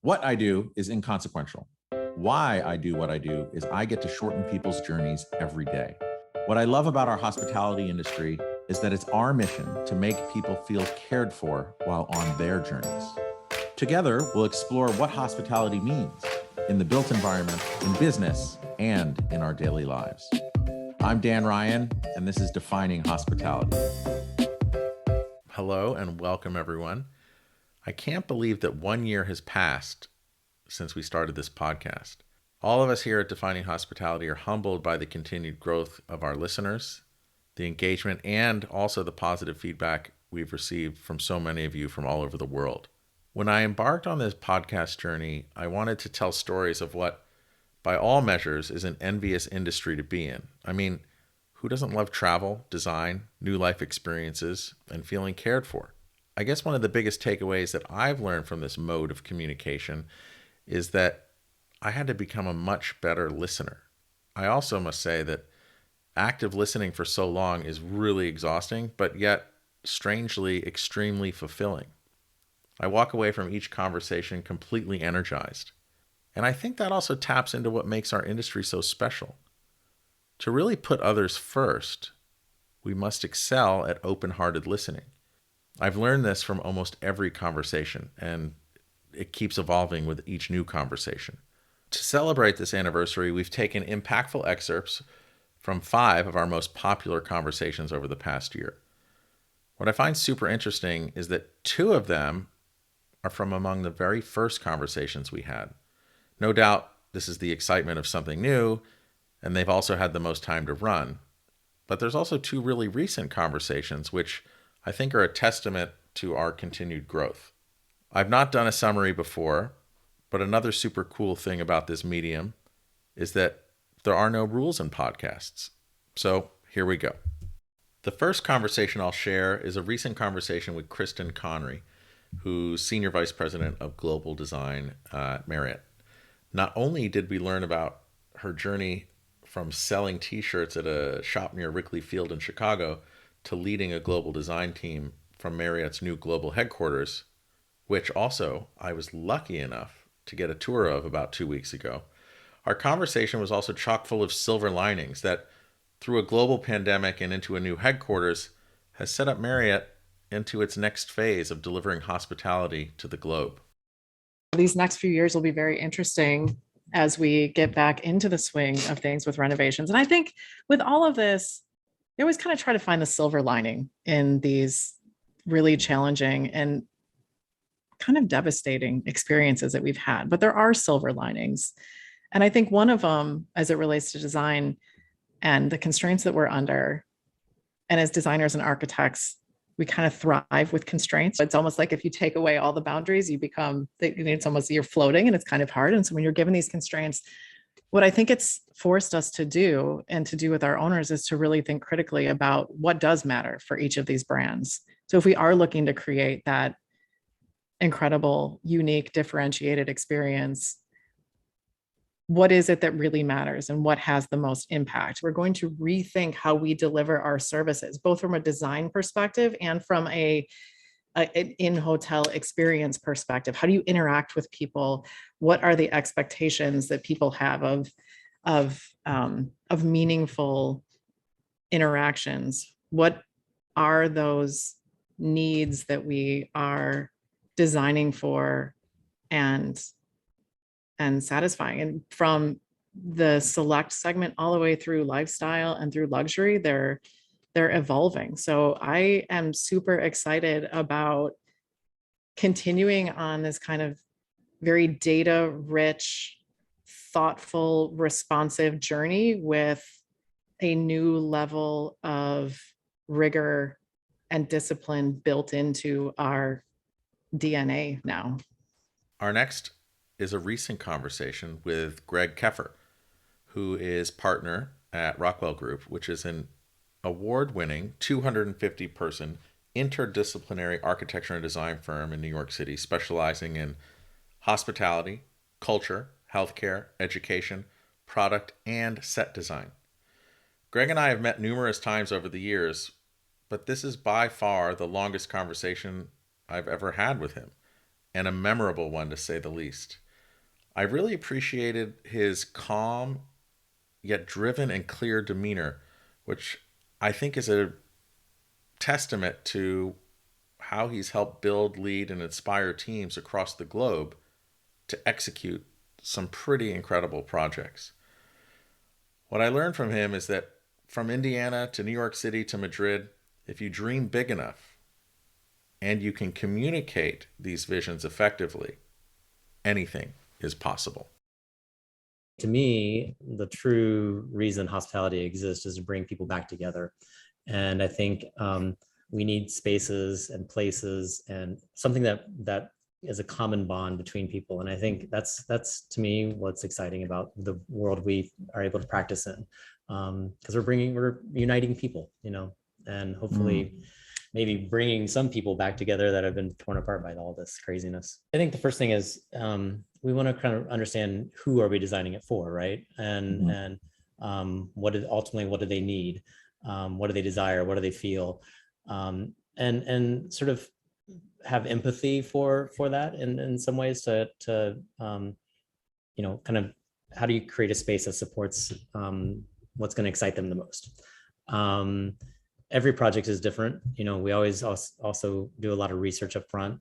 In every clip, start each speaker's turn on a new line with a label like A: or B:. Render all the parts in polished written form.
A: What I do is inconsequential. Why I do what I do is I get to shorten people's journeys every day. What I love about our hospitality industry is that it's our mission to make people feel cared for while on their journeys. Together, we'll explore what hospitality means in the built environment, in business, and in our daily lives. I'm Dan Ryan, and this is Defining Hospitality.
B: Hello and welcome, everyone. I can't believe that 1 year has passed since we started this podcast. All of us here at Defining Hospitality are humbled by the continued growth of our listeners, the engagement, and also the positive feedback we've received from so many of you from all over the world. When I embarked on this podcast journey, I wanted to tell stories of what, by all measures, is an envious industry to be in. I mean, who doesn't love travel, design, new life experiences, and feeling cared for? I guess one of the biggest takeaways that I've learned from this mode of communication is that I had to become a much better listener. I also must say that active listening for so long is really exhausting, but yet strangely extremely fulfilling. I walk away from each conversation completely energized. And I think that also taps into what makes our industry so special. To really put others first, we must excel at open-hearted listening. I've learned this from almost every conversation, and it keeps evolving with each new conversation. To celebrate this anniversary, we've taken impactful excerpts from 5 of our most popular conversations over the past year. What I find super interesting is that 2 of them are from among the very first conversations we had. No doubt this is the excitement of something new, and they've also had the most time to run. But there's also 2 really recent conversations, which I think are a testament to our continued growth. I've not done a summary before, but another super cool thing about this medium is that there are no rules in podcasts. So here we go. The first conversation I'll share is a recent conversation with Kristen Connery, who's Senior Vice President of Global Design at Marriott. Not only did we learn about her journey from selling t-shirts at a shop near Wrigley Field in Chicago to leading a global design team from Marriott's new global headquarters, which also I was lucky enough to get a tour of about 2 weeks ago. Our conversation was also chock full of silver linings that, through a global pandemic and into a new headquarters, has set up Marriott into its next phase of delivering hospitality to the globe.
C: These next few years will be very interesting as we get back into the swing of things with renovations. And I think with all of this, they always kind of try to find the silver lining in these really challenging and kind of devastating experiences that we've had. But there are silver linings. And I think one of them, as it relates to design and the constraints that we're under, and as designers and architects, we kind of thrive with constraints. It's almost like if you take away all the boundaries, it's almost you're floating and it's kind of hard. And so when you're given these constraints, what I think it's forced us to do and to do with our owners is to really think critically about what does matter for each of these brands. So if we are looking to create that incredible, unique, differentiated experience, what is it that really matters and what has the most impact? We're going to rethink how we deliver our services, both from a design perspective and from an in-hotel experience perspective. How do you interact with people? What are the expectations that people have of meaningful interactions? What are those needs that we are designing for and satisfying? And from the select segment all the way through lifestyle and through luxury, they're evolving. So I am super excited about continuing on this kind of very data rich, thoughtful, responsive journey with a new level of rigor and discipline built into our DNA now.
B: Our next is a recent conversation with Greg Keffer, who is partner at Rockwell Group, which is an award-winning 250-person interdisciplinary architecture and design firm in New York City, specializing in hospitality, culture, healthcare, education, product, and set design. Greg and I have met numerous times over the years, but this is by far the longest conversation I've ever had with him. and a memorable one to say the least. I really appreciated his calm yet driven and clear demeanor, which I think is a testament to how he's helped build, lead, and inspire teams across the globe to execute some pretty incredible projects. What I learned from him is that from Indiana to New York City to Madrid, if you dream big enough and you can communicate these visions effectively, anything is possible.
D: To me, the true reason hospitality exists is to bring people back together. And I think we need spaces and places and something that is a common bond between people. And I think that's to me what's exciting about the world we are able to practice in, because we're uniting people, and hopefully maybe bringing some people back together that have been torn apart by all this craziness. I think the first thing is we want to kind of understand who are we designing it for, right? And what do they need? What do they desire? What do they feel? And sort of have empathy for that in some ways to kind of how do you create a space that supports what's going to excite them the most. Every project is different. We always also do a lot of research up front.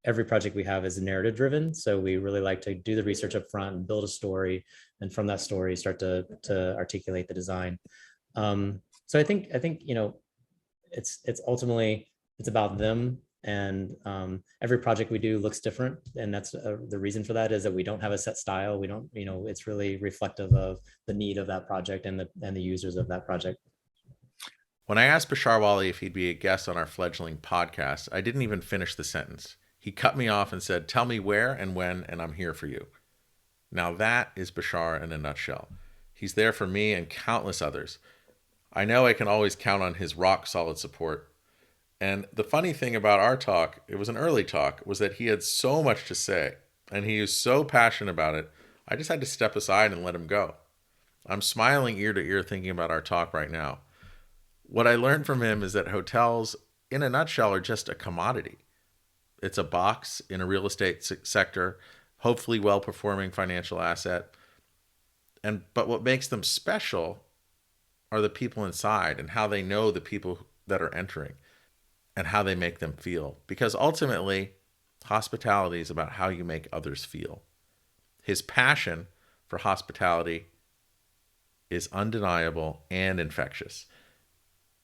D: Every project we have is narrative driven. So we really like to do the research up front and build a story. And from that story, start to articulate the design. So I think, it's ultimately, it's about them. And every project we do looks different. And that's the reason for that is that we don't have a set style. We don't, it's really reflective of the need of that project and the users of that project.
B: When I asked Bashar Wallace if he'd be a guest on our fledgling podcast, I didn't even finish the sentence. He cut me off and said, "Tell me where and when, and I'm here for you." Now that is Bashar in a nutshell. He's there for me and countless others. I know I can always count on his rock solid support. And the funny thing about our talk, it was an early talk, was that he had so much to say and he was so passionate about it. I just had to step aside and let him go. I'm smiling ear to ear thinking about our talk right now. What I learned from him is that hotels, in a nutshell, are just a commodity. It's a box in a real estate sector, hopefully well-performing financial asset. But what makes them special are the people inside and how they know the people that are entering and how they make them feel. Because ultimately, hospitality is about how you make others feel. His passion for hospitality is undeniable and infectious.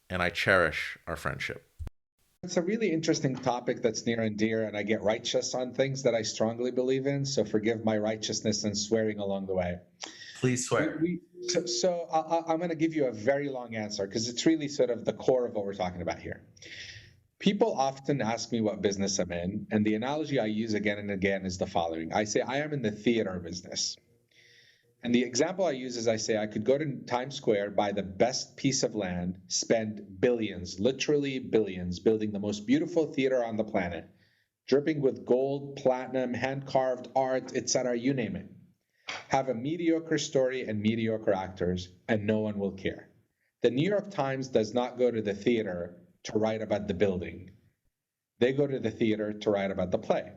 B: And I cherish our friendship.
E: It's a really interesting topic that's near and dear, and I get righteous on things that I strongly believe in, so forgive my righteousness and swearing along the way.
B: Please swear.
E: I'm going to give you a very long answer because it's really sort of the core of what we're talking about here. People often ask me what business I'm in, and the analogy I use again and again is the following. I say, I am in the theater business. And the example I use is I say I could go to Times Square, buy the best piece of land, spend billions, literally billions, building the most beautiful theater on the planet, dripping with gold, platinum, hand-carved art, etc., you name it. Have a mediocre story and mediocre actors, and no one will care. The New York Times does not go to the theater to write about the building. They go to the theater to write about the play.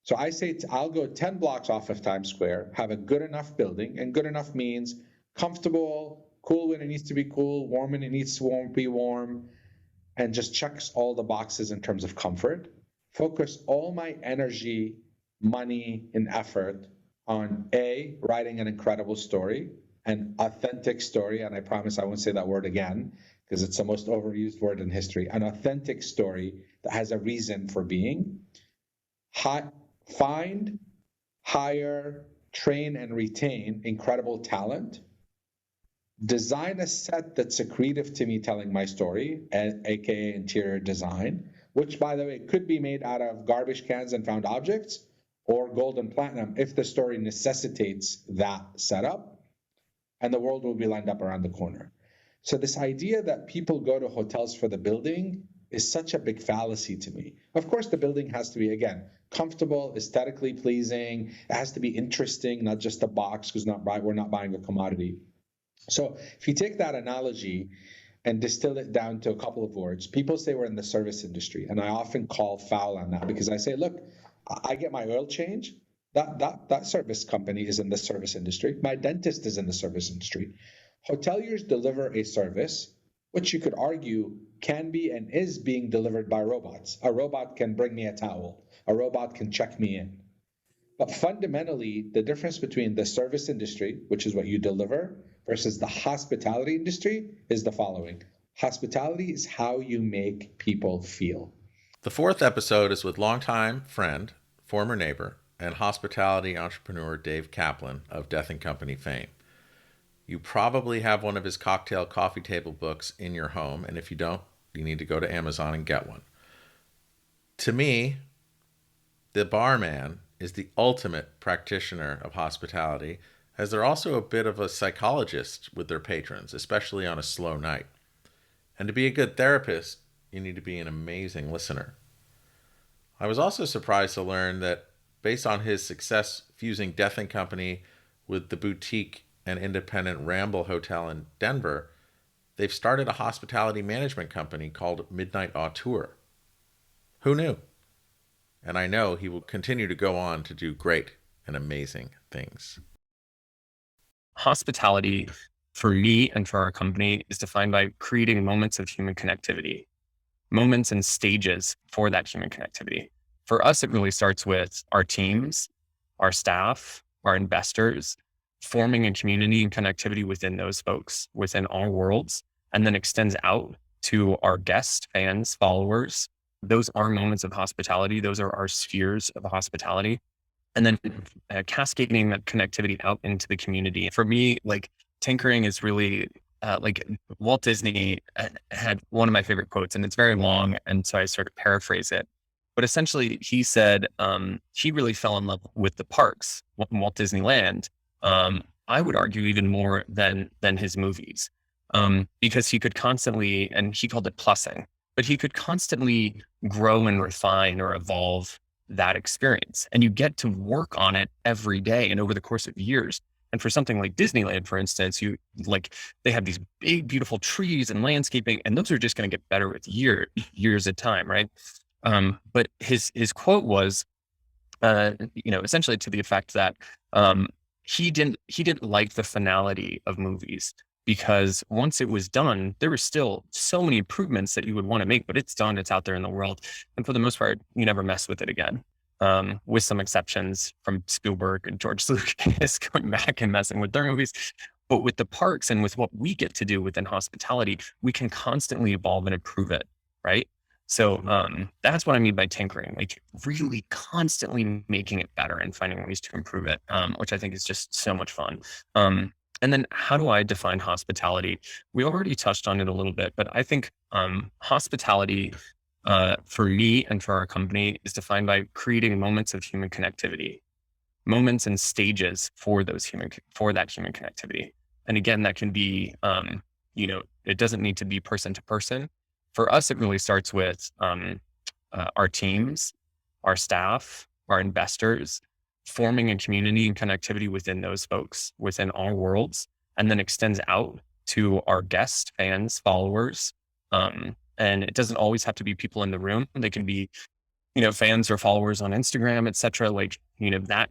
E: So I say I'll go 10 blocks off of Times Square, have a good enough building, and good enough means comfortable, cool when it needs to be cool, warm when it needs to be warm, and just checks all the boxes in terms of comfort. Focus all my energy, money, and effort on A, writing an incredible story, an authentic story, and I promise I won't say that word again because it's the most overused word in history, an authentic story that has a reason for being. Find, hire, train, and retain incredible talent. Design a set that's accretive to me telling my story, aka interior design, which, by the way, could be made out of garbage cans and found objects or gold and platinum if the story necessitates that setup, and the world will be lined up around the corner. So this idea that people go to hotels for the building is such a big fallacy to me. Of course, the building has to be, again, comfortable, aesthetically pleasing. It has to be interesting, not just a box, because we're not buying a commodity. So if you take that analogy and distill it down to a couple of words, people say we're in the service industry. And I often call foul on that because I say, look, I get my oil change. That service company is in the service industry. My dentist is in the service industry. Hoteliers deliver a service, which you could argue can be and is being delivered by robots. A robot can bring me a towel. A robot can check me in. But fundamentally, the difference between the service industry, which is what you deliver, versus the hospitality industry is the following. Hospitality is how you make people feel.
B: The fourth episode is with longtime friend, former neighbor, and hospitality entrepreneur Dave Kaplan of Death and Company fame. You probably have one of his cocktail coffee table books in your home, and if you don't, you need to go to Amazon and get one. To me, the barman is the ultimate practitioner of hospitality, as they're also a bit of a psychologist with their patrons, especially on a slow night. And to be a good therapist, you need to be an amazing listener. I was also surprised to learn that based on his success fusing Death and Company with the boutique and independent Ramble Hotel in Denver, they've started a hospitality management company called Midnight Auteur. Who knew? And I know he will continue to go on to do great and amazing things.
F: Hospitality, for me and for our company, is defined by creating moments of human connectivity, moments and stages for that human connectivity. For us, it really starts with our teams, our staff, our investors, forming a community and connectivity within those folks, within our worlds, and then extends out to our guests, fans, followers. Those are moments of hospitality. Those are our spheres of hospitality. And then cascading that connectivity out into the community. For me, like tinkering is really like Walt Disney had one of my favorite quotes, and it's very long. And so I sort of paraphrase it. But essentially, he said he really fell in love with the parks, Walt Disneyland. I would argue even more than his movies, because he could constantly, and he called it plussing, but he could constantly grow and refine or evolve that experience. And you get to work on it every day and over the course of years. And for something like Disneyland, for instance, they have these big, beautiful trees and landscaping, and those are just going to get better with years at time, right? But his quote was, essentially to the effect that he didn't like the finality of movies, because once it was done, there were still so many improvements that you would want to make, but it's done, it's out there in the world. And for the most part, you never mess with it again. With some exceptions from Spielberg and George Lucas going back and messing with their movies. But with the parks and with what we get to do within hospitality, we can constantly evolve and improve it, right? So that's what I mean by tinkering, like really constantly making it better and finding ways to improve it, which I think is just so much fun. And then how do I define hospitality? We already touched on it a little bit, but I think hospitality for me and for our company is defined by creating moments of human connectivity, moments and stages for that human connectivity. And again, that can be, it doesn't need to be person to person. For us, it really starts with our teams, our staff, our investors, forming a community and connectivity within those folks, within our worlds, and then extends out to our guests, fans, followers. And it doesn't always have to be people in the room. They can be, fans or followers on Instagram, et cetera.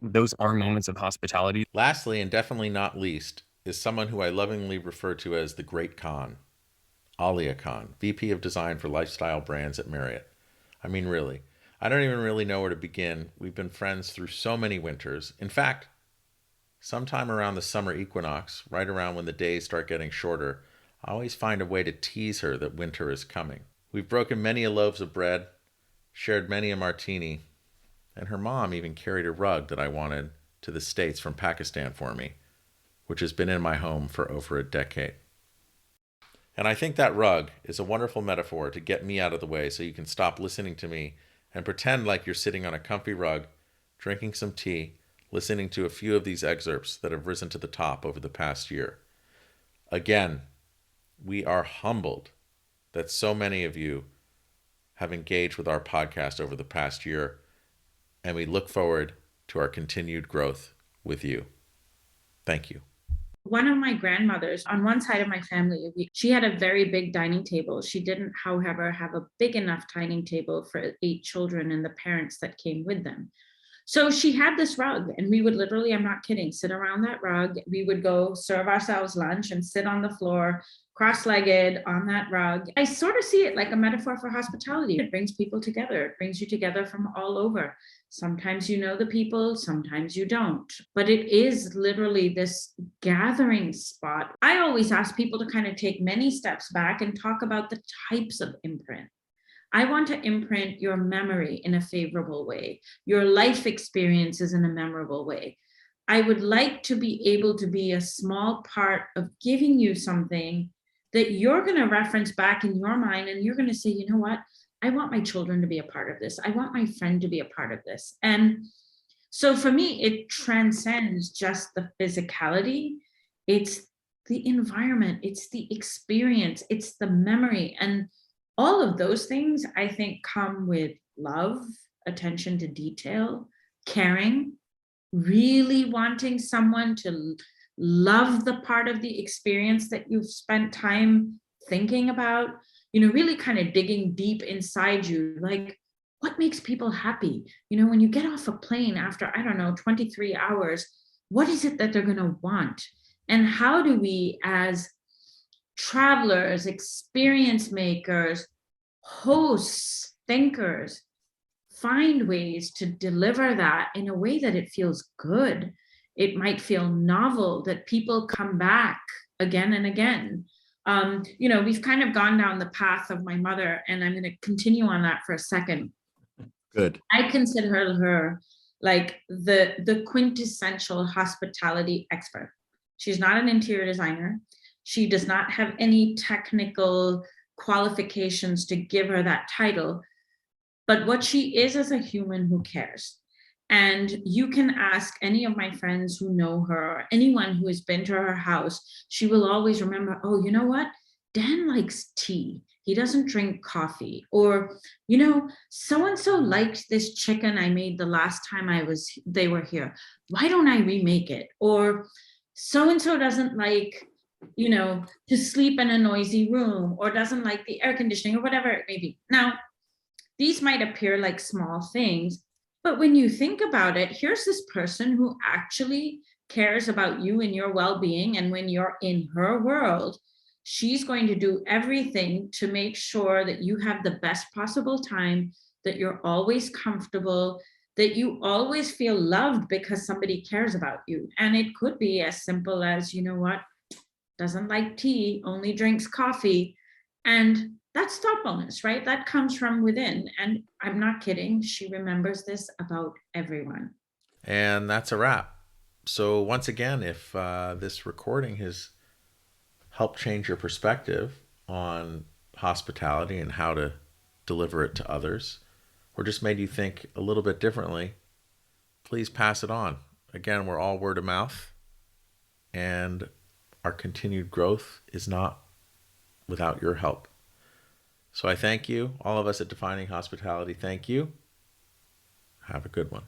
F: Those are moments of hospitality.
B: Lastly, and definitely not least, is someone who I lovingly refer to as the Great Khan, Alia Khan, VP of Design for Lifestyle Brands at Marriott. I mean, really, I don't even really know where to begin. We've been friends through so many winters. In fact, sometime around the summer equinox, right around when the days start getting shorter, I always find a way to tease her that winter is coming. We've broken many a loaves of bread, shared many a martini, and her mom even carried a rug that I wanted to the States from Pakistan for me, which has been in my home for over a decade. And I think that rug is a wonderful metaphor to get me out of the way so you can stop listening to me and pretend like you're sitting on a comfy rug, drinking some tea, listening to a few of these excerpts that have risen to the top over the past year. Again, we are humbled that so many of you have engaged with our podcast over the past year, and we look forward to our continued growth with you. Thank you.
G: One of my grandmothers on one side of my family, she had a very big dining table. She didn't, however, have a big enough dining table for 8 children and the parents that came with them. So she had this rug, and we would literally, I'm not kidding, sit around that rug. We would go serve ourselves lunch and sit on the floor, cross-legged on that rug. I sort of see it like a metaphor for hospitality. It brings people together. It brings you together from all over. Sometimes you know the people, sometimes you don't. But it is literally this gathering spot. I always ask people to kind of take many steps back and talk about the types of imprint. I want to imprint your memory in a favorable way, your life experiences in a memorable way. I would like to be able to be a small part of giving you something that you're going to reference back in your mind, and you're going to say, you know what? I want my children to be a part of this. I want my friend to be a part of this. And so for me, it transcends just the physicality. It's the environment, it's the experience, it's the memory. And all of those things, I think, come with love, attention to detail, caring, really wanting someone to love the part of the experience that you've spent time thinking about, really kind of digging deep inside you, like what makes people happy? When you get off a plane after, 23 hours, what is it that they're going to want? And how do we, as travelers, experience makers, hosts, thinkers, find ways to deliver that in a way that it feels good? It might feel novel, that people come back again and again. We've kind of gone down the path of my mother, and I'm going to continue on that for a second.
A: Good.
G: I consider her like the quintessential hospitality expert. She's not an interior designer. She does not have any technical qualifications to give her that title, but what she is as a human who cares. And you can ask any of my friends who know her, or anyone who has been to her house, she will always remember, oh, you know what? Dan likes tea. He doesn't drink coffee. Or, so-and-so liked this chicken I made the last time they were here. Why don't I remake it? Or so-and-so doesn't like, to sleep in a noisy room, or doesn't like the air conditioning, or whatever it may be. Now, these might appear like small things, but when you think about it, here's this person who actually cares about you and your well-being. And when you're in her world, she's going to do everything to make sure that you have the best possible time, that you're always comfortable, that you always feel loved because somebody cares about you. And it could be as simple as, doesn't like tea, only drinks coffee. And that's thoughtfulness, right? That comes from within. And I'm not kidding. She remembers this about everyone.
B: And that's a wrap. So once again, if this recording has helped change your perspective on hospitality and how to deliver it to others, or just made you think a little bit differently, please pass it on. Again, we're all word of mouth, and our continued growth is not without your help. So I thank you, all of us at Defining Hospitality. Thank you. Have a good one.